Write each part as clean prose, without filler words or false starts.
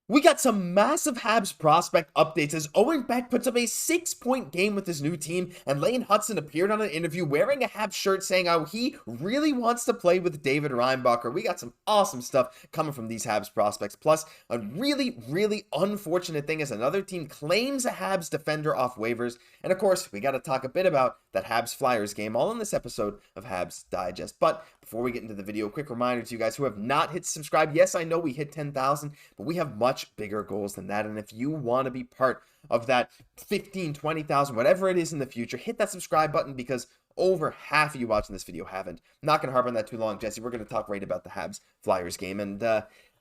We got some massive Habs prospect updates as Owen Beck puts up a 6-point game with his new team, and Hutson appeared on an interview wearing a Habs shirt saying how he really wants to play with David Reinbacher. We got some awesome stuff coming from these Habs prospects. Plus, a really unfortunate thing is another team claims a Habs defender off waivers. And of course, we got to talk a bit about that Habs Flyers game, all in this episode of Habs Digest. But before we get into the video, quick reminder to you guys who have not hit subscribe. Yes, I know we hit 10,000, but we have much bigger goals than that. And if you want to be part of that 15, 20,000, whatever it is in the future, hit that subscribe button because over half of you watching this video haven't. I'm not going to harp on that too long, Jesse. We're going to talk right about the Habs Flyers game. And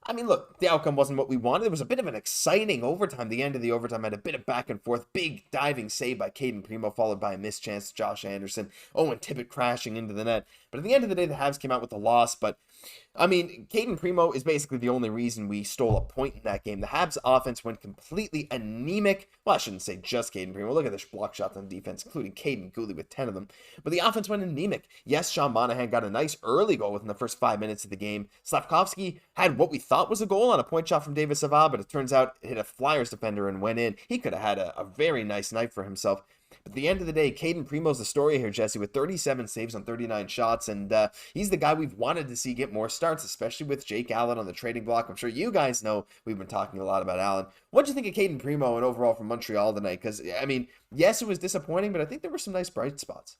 I mean, look, the outcome wasn't what we wanted. It was a bit of an exciting overtime. The end of the overtime had a bit of back and forth. Big diving save by Cayden Primeau, followed by a missed chance to Josh Anderson. Owen Tippett crashing into the net. But at the end of the day, the Habs came out with a loss. But, I mean, Cayden Primeau is basically the only reason we stole a point in that game. The Habs offense went completely anemic. Well, I shouldn't say just Cayden Primeau. Look at the block shots on defense, including Kaiden, Guhle with 10 of them. But the offense went anemic. Yes, Sean Monahan got a nice early goal within the first 5 minutes of the game. Slafkovsky had what we thought was a goal on a point shot from David Savard, but it turns out it hit a Flyers defender and went in. He could have had a very nice night for himself. But at the end of the day, Cayden Primeau's the story here, Jesse, with 37 saves on 39 shots, and he's the guy we've wanted to see get more starts, especially with Jake Allen on the trading block. I'm sure you guys know we've been talking a lot about Allen. What do you think of Cayden Primeau and overall from Montreal tonight? Because, I mean, yes, it was disappointing, but I think there were some nice bright spots.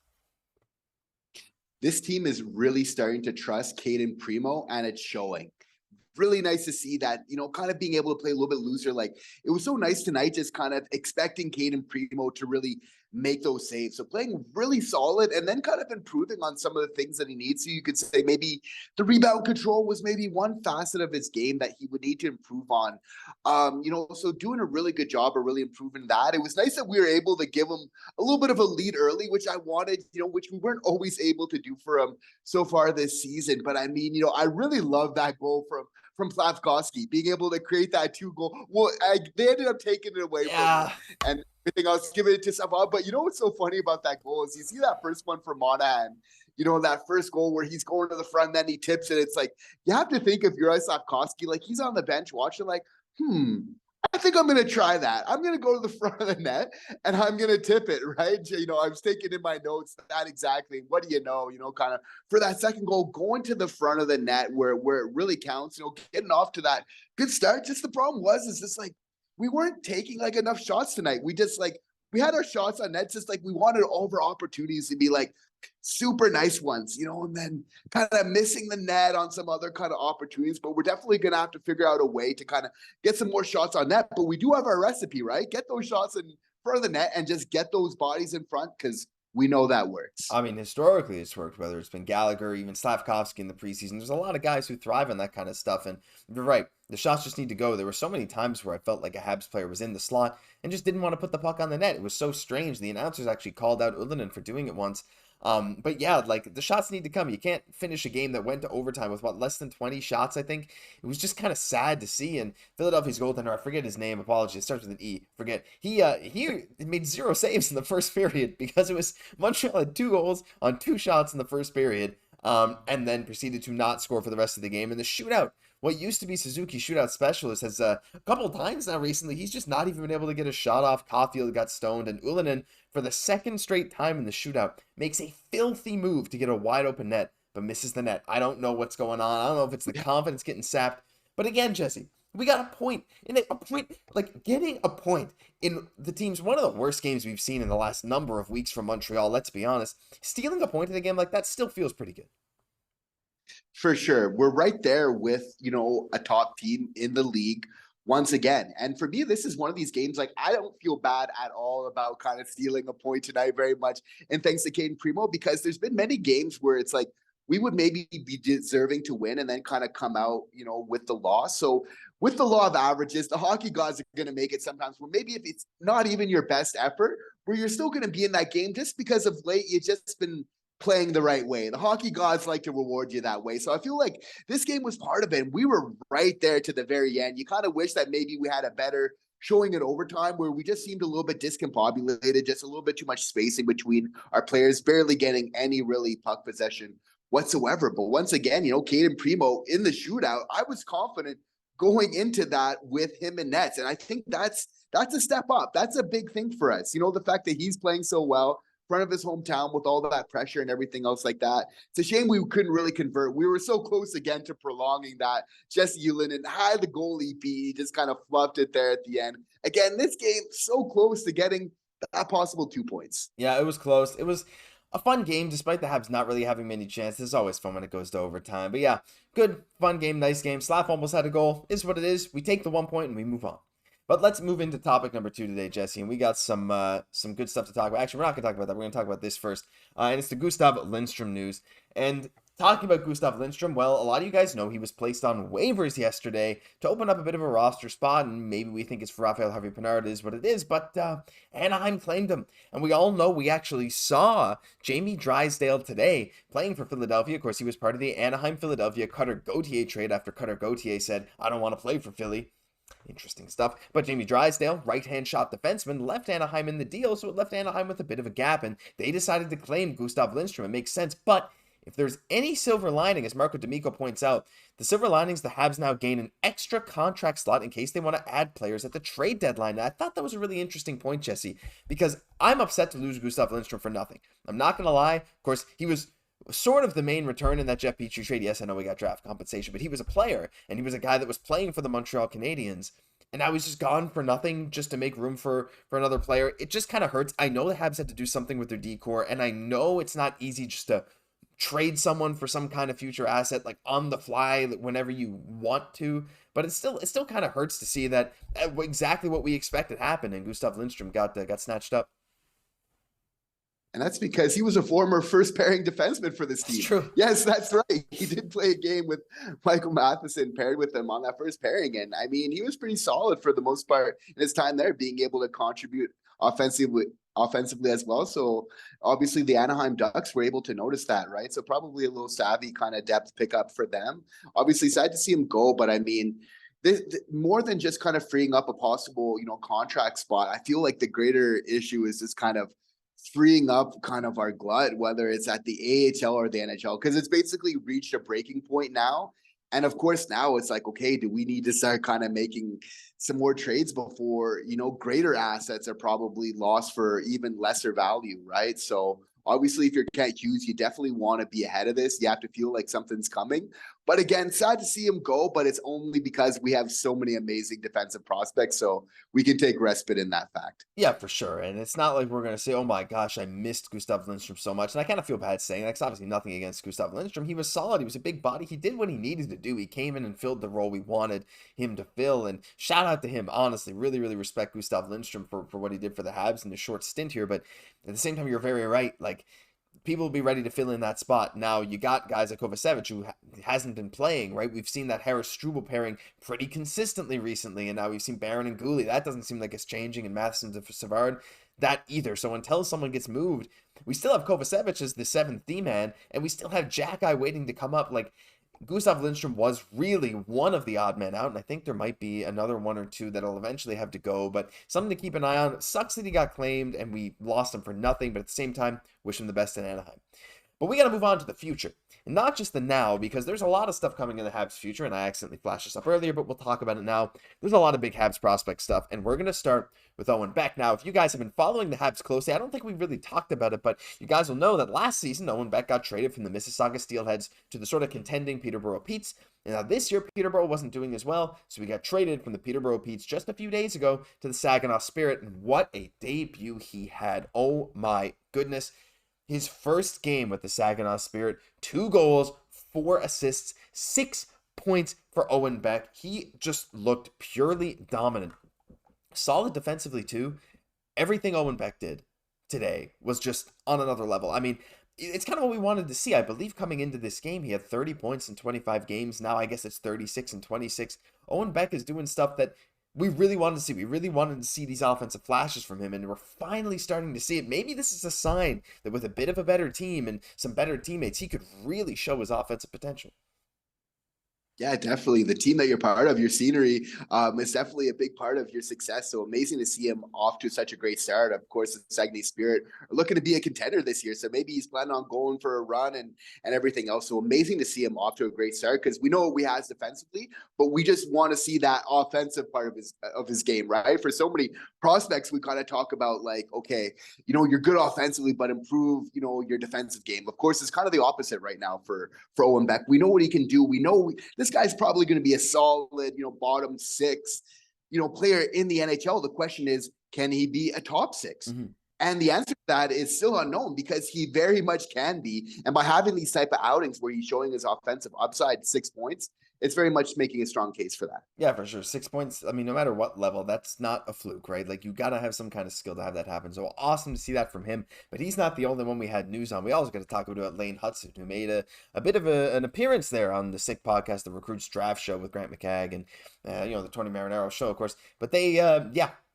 This team is really starting to trust Cayden Primeau, and it's showing. Really nice to see that, kind of being able to play a little bit looser. Like, it was so nice tonight, just kind of expecting Cayden Primeau to really make those saves. So playing really solid and then kind of improving on some of the things that he needs. So you could say maybe the rebound control was maybe one facet of his game that he would need to improve on. So doing a really good job of really improving that. It was nice that we were able to give him a little bit of a lead early, which I wanted, which we weren't always able to do for him so far this season. But I mean, I really love that goal from Slafkovsky, being able to create that 2-goal. Well, they ended up taking it away from him, and everything else, giving it to Savard. But what's so funny about that goal is you see that first one from Monahan, that first goal where he's going to the front, then he tips it. It's like, you have to think of Juraj Slafkovsky, like he's on the bench watching like, I think I'm going to try that. I'm going to go to the front of the net and I'm going to tip it, right? I was taking in my notes that exactly. What do you know, kind of for that second goal, going to the front of the net where it really counts, getting off to that good start. Just the problem is just like, we weren't taking like enough shots tonight. We just we had our shots on net, just like we wanted over opportunities to be like super nice ones, and then kind of missing the net on some other kind of opportunities. But we're definitely going to have to figure out a way to kind of get some more shots on net. But we do have our recipe, right? Get those shots in front of the net and just get those bodies in front, because we know that works. I mean, historically it's worked, whether it's been Gallagher, even Slafkovsky in the preseason. There's a lot of guys who thrive on that kind of stuff, and you're right. The shots just need to go. There were so many times where I felt like a Habs player was in the slot and just didn't want to put the puck on the net. It was so strange. The announcers actually called out Ullinen for doing it once. But yeah, like the shots need to come. You can't finish a game that went to overtime with less than 20 shots, I think. It was just kind of sad to see. And Philadelphia's goaltender, I forget his name, apologies, it starts with an E, forget. He made 0 saves in the first period because it was Montreal had 2 goals on 2 shots in the first period, and then proceeded to not score for the rest of the game. And the shootout, what used to be Suzuki shootout specialist, has a couple of times now recently, he's just not even been able to get a shot off. Caufield got stoned, and Ullinen, for the second straight time in the shootout, makes a filthy move to get a wide open net, but misses the net. I don't know what's going on. I don't know if it's the confidence getting sapped. But again, Jesse, we got a point. Getting a point in the team's one of the worst games we've seen in the last number of weeks from Montreal, let's be honest. Stealing a point in a game like that still feels pretty good. For sure. We're right there with, a top team in the league once again. And for me, this is one of these games, like, I don't feel bad at all about kind of stealing a point tonight very much. And thanks to Cayden Primeau, because there's been many games where it's like, we would maybe be deserving to win and then kind of come out, with the loss. So with the law of averages, the hockey gods are going to make it sometimes where maybe if it's not even your best effort, where you're still going to be in that game just because of late, you've just been playing the right way. The hockey gods like to reward you that way. So I feel like this game was part of it. We were right there to the very end. You kind of wish that maybe we had a better showing in overtime where we just seemed a little bit discombobulated, just a little bit too much spacing between our players, barely getting any really puck possession whatsoever. But once again, Cayden Primeau in the shootout, I was confident going into that with him and nets. And I think that's a step up. That's a big thing for us. You know, the fact that he's playing so well in front of his hometown with all that pressure and everything else like that. It's a shame we couldn't really convert. We were so close again to prolonging that. Jesse and had the goalie beat. He just kind of fluffed it there at the end. Again, this game so close to getting that possible 2 points. Yeah, it was close. It was a fun game, despite the Habs not really having many chances. It's always fun when it goes to overtime. But yeah, good, fun game, nice game. Slaf almost had a goal. Is what it is. We take the 1 point and we move on. But let's move into topic number 2 today, Jesse. And we got some good stuff to talk about. Actually, we're not going to talk about that. We're going to talk about this first. And it's the Gustav Lindstrom news. And talking about Gustav Lindstrom, well, a lot of you guys know he was placed on waivers yesterday to open up a bit of a roster spot. And maybe we think it's for Raphael Harvey-Pinard. It is what it is. But Anaheim claimed him. And we all know we actually saw Jamie Drysdale today playing for Philadelphia. Of course, he was part of the Anaheim-Philadelphia Cutter Gauthier trade after Cutter Gauthier said, I don't want to play for Philly. Interesting stuff. But Jamie Drysdale, right-hand shot defenseman, left Anaheim in the deal, so it left Anaheim with a bit of a gap, and they decided to claim Gustav Lindstrom. It makes sense, but if there's any silver lining, as Marco D'Amico points out, the silver lining is the Habs now gain an extra contract slot in case they want to add players at the trade deadline. And I thought that was a really interesting point, Jesse, because I'm upset to lose Gustav Lindstrom for nothing. I'm not going to lie. Of course, he was sort of the main return in that Jeff Petrie trade. Yes, I know we got draft compensation, but he was a player, and he was a guy that was playing for the Montreal Canadiens, and now he's just gone for nothing just to make room for another player. It just kind of hurts. I know the Habs had to do something with their decor, and I know it's not easy just to trade someone for some kind of future asset, like on the fly, whenever you want to, but it still kind of hurts to see that exactly what we expected happened, and Gustav Lindstrom got snatched up. And that's because he was a former first pairing defenseman for this team. That's true. Yes, that's right. He did play a game with Michael Matheson paired with him on that first pairing. And I mean, he was pretty solid for the most part in his time there, being able to contribute offensively as well. So obviously the Anaheim Ducks were able to notice that, right? So probably a little savvy kind of depth pickup for them. Obviously sad to see him go, but I mean, more than just kind of freeing up a possible, contract spot, I feel like the greater issue is just kind of freeing up kind of our glut, whether it's at the AHL or the NHL, because it's basically reached a breaking point now. And of course, now it's like, okay, do we need to start kind of making some more trades before, greater assets are probably lost for even lesser value, right? So obviously, if you're Kent Hughes, you definitely want to be ahead of this. You have to feel like something's coming. But again, sad to see him go, but it's only because we have so many amazing defensive prospects, so we can take respite in that fact. Yeah, for sure. And it's not like we're going to say, oh my gosh, I missed Gustav Lindstrom so much. And I kind of feel bad saying that, 'cause obviously nothing against Gustav Lindstrom. He was solid. He was a big body. He did what he needed to do. He came in and filled the role we wanted him to fill. And shout out to him, honestly. Really, really respect Gustav Lindstrom for what he did for the Habs in a short stint here. But at the same time, you're very right. Like, people will be ready to fill in that spot. Now, you got guys like Kovacevic who hasn't been playing, right? We've seen that Harris-Struble pairing pretty consistently recently, and now we've seen Barron and Guhle. That doesn't seem like it's changing, and Matheson to Savard, that either. So until someone gets moved, we still have Kovacevic as the 7th D-man, and we still have Xhekaj waiting to come up. Like, Gustav Lindstrom was really one of the odd men out, and I think there might be another one or two that'll eventually have to go, but something to keep an eye on. It sucks that he got claimed and we lost him for nothing, but at the same time, wish him the best in Anaheim. But we got to move on to the future, and not just the now, because there's a lot of stuff coming in the Habs future, and I accidentally flashed this up earlier, but we'll talk about it now. There's a lot of big Habs prospect stuff, and we're going to start with Owen Beck. Now, if you guys have been following the Habs closely, I don't think we really talked about it, but you guys will know that last season, Owen Beck got traded from the Mississauga Steelheads to the sort of contending Peterborough Petes. And now this year, Peterborough wasn't doing as well, so we got traded from the Peterborough Petes just a few days ago to the Saginaw Spirit, and what a debut he had. Oh my goodness. His first game with the Saginaw Spirit, 2 goals, 4 assists, 6 points for Owen Beck. He just looked purely dominant. Solid defensively too. Everything Owen Beck did today was just on another level. I mean, it's kind of what we wanted to see. I believe coming into this game, he had 30 points in 25 games. Now I guess it's 36 and 26. Owen Beck is doing stuff that we really wanted to see. We really wanted to see these offensive flashes from him, and we're finally starting to see it. Maybe this is a sign that with a bit of a better team and some better teammates, he could really show his offensive potential. Yeah, definitely. The team that you're part of, your scenery, is definitely a big part of your success. So amazing to see him off to such a great start. Of course, the Saguenay Spirit are looking to be a contender this year. So maybe he's planning on going for a run and everything else. So amazing to see him off to a great start because we know what we has defensively, but we just want to see that offensive part of his game, right? For so many prospects, we kind of talk about like, okay, you're good offensively, but improve, your defensive game. Of course, it's kind of the opposite right now for Owen Beck. We know what he can do. We know this guy's probably going to be a solid, bottom six, player in the NHL. The question is, can he be a top six? Mm-hmm. And the answer to that is still unknown because he very much can be. And by having these type of outings where he's showing his offensive upside, 6 points, it's very much making a strong case for that. Yeah, for sure. 6 points. I mean, no matter what level, that's not a fluke, right? Like, you got to have some kind of skill to have that happen. So awesome to see that from him. But he's not the only one we had news on. We also got to talk about Lane Hutson, who made a bit of an appearance there on the Sick Podcast, the Recruits Draft Show with Grant McCagg and, the Tony Marinaro show, of course. But they,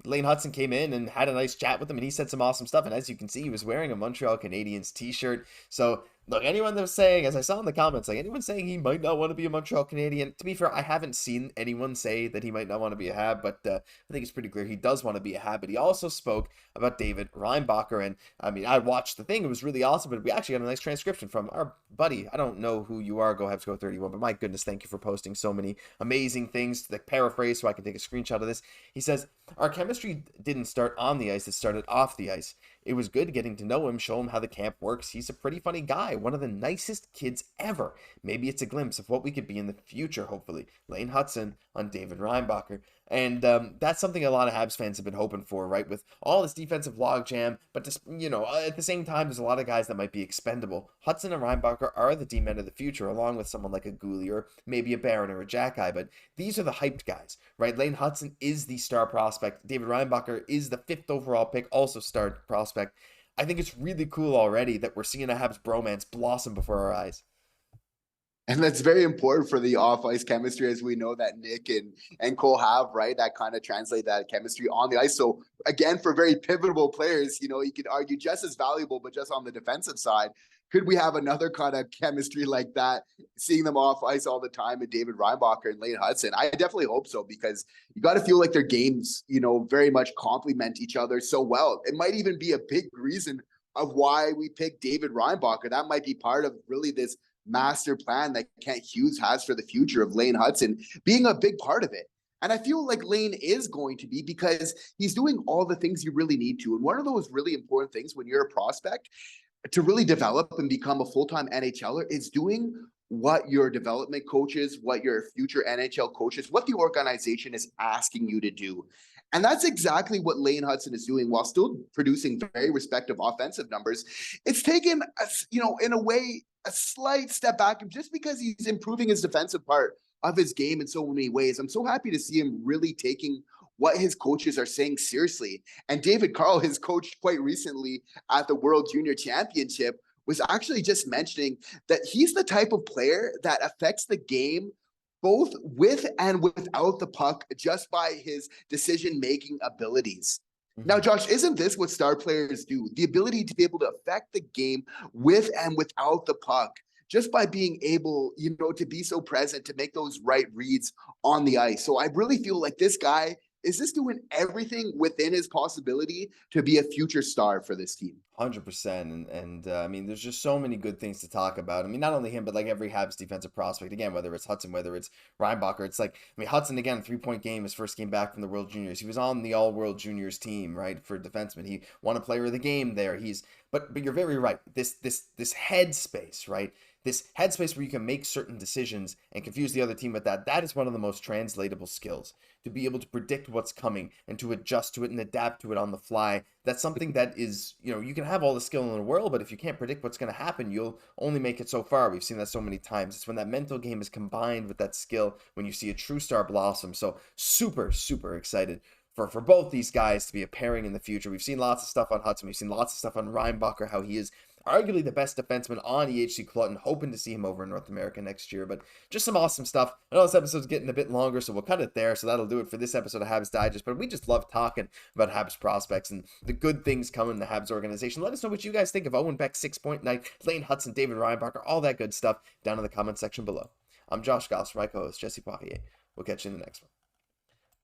Lane Hutson came in and had a nice chat with him, and he said some awesome stuff. And as you can see, he was wearing a Montreal Canadiens t-shirt. So, look, anyone that was saying, as I saw in the comments, like anyone saying he might not want to be a Montreal Canadien, to be fair, I haven't seen anyone say that he might not want to be a Hab, but I think it's pretty clear he does want to be a Hab. But he also spoke about David Reinbacher, and I mean, I watched the thing. It was really awesome, but we actually got a nice transcription from our buddy. I don't know who you are, Go Habs Go 31, but my goodness, thank you for posting so many amazing things. The paraphrase so I can take a screenshot of this. He says, our chemistry didn't start on the ice, it started off the ice. It was good getting to know him, show him how the camp works. He's a pretty funny guy, one of the nicest kids ever. Maybe it's a glimpse of what we could be in the future, hopefully. Lane Hutson on David Reinbacher. And that's something a lot of Habs fans have been hoping for, right? With all this defensive logjam, but just, at the same time, there's a lot of guys that might be expendable. Hutson and Reinbacher are the D-men of the future, along with someone like a Guhle or maybe a Barron or a Xhekaj, but these are the hyped guys, right? Lane Hutson is the star prospect. David Reinbacher is the 5th overall pick, also star prospect. I think it's really cool already that we're seeing a Habs bromance blossom before our eyes. And that's very important for the off-ice chemistry, as we know that Nick and Cole have, right? That kind of translate that chemistry on the ice. So again, for very pivotal players, you could argue just as valuable, but just on the defensive side, could we have another kind of chemistry like that, seeing them off ice all the time with David Reinbacher and Lane Hutson? I definitely hope so, because you got to feel like their games, very much complement each other so well. It might even be a big reason of why we picked David Reinbacher. That might be part of really this master plan that Kent Hughes has for the future of Lane Hutson being a big part of it. And I feel like Lane is going to be, because he's doing all the things you really need to. And one of those really important things when you're a prospect to really develop and become a full-time NHLer is doing what your development coaches, what your future NHL coaches, what the organization is asking you to do. And that's exactly what Lane Hutson is doing while still producing very respective offensive numbers. It's taken, in a way, a slight step back just because he's improving his defensive part of his game in so many ways. I'm so happy to see him really taking what his coaches are saying seriously. And David Carl, his coach quite recently at the World Junior Championship, was actually just mentioning that he's the type of player that affects the game both with and without the puck just by his decision-making abilities. Mm-hmm. Now, Josh, isn't this what star players do? The ability to be able to affect the game with and without the puck, just by being able, to be so present, to make those right reads on the ice. So I really feel like this guy is just doing everything within his possibility to be a future star for this team. 100%. And I mean, there's just so many good things to talk about. I mean, not only him, but like every Habs defensive prospect, again, whether it's Hutson, whether it's Reinbacher, it's like, I mean, Hutson, again, 3-point game, his first game back from the World Juniors. He was on the All World Juniors team, right, for defenseman. He won a player of the game there. But you're very right. This headspace, right? This headspace where you can make certain decisions and confuse the other team with that is one of the most translatable skills. To be able to predict what's coming and to adjust to it and adapt to it on the fly. That's something that is, you can have all the skill in the world, but if you can't predict what's going to happen, you'll only make it so far. We've seen that so many times. It's when that mental game is combined with that skill when you see a true star blossom. So super, super excited for both these guys to be a pairing in the future. We've seen lots of stuff on Hutson. We've seen lots of stuff on Reinbacher, how he is arguably the best defenseman on EHC Clutton, hoping to see him over in North America next year. But just some awesome stuff. I know this episode's getting a bit longer, so we'll cut it there. So that'll do it for this episode of Habs Digest. But we just love talking about Habs prospects and the good things coming in the Habs organization. Let us know what you guys think of Owen Beck, 6-point night, Lane Hutson, David Reinbacher, all that good stuff down in the comment section below. I'm Josh Gosse, my co-host Jesse Poirier. We'll catch you in the next one.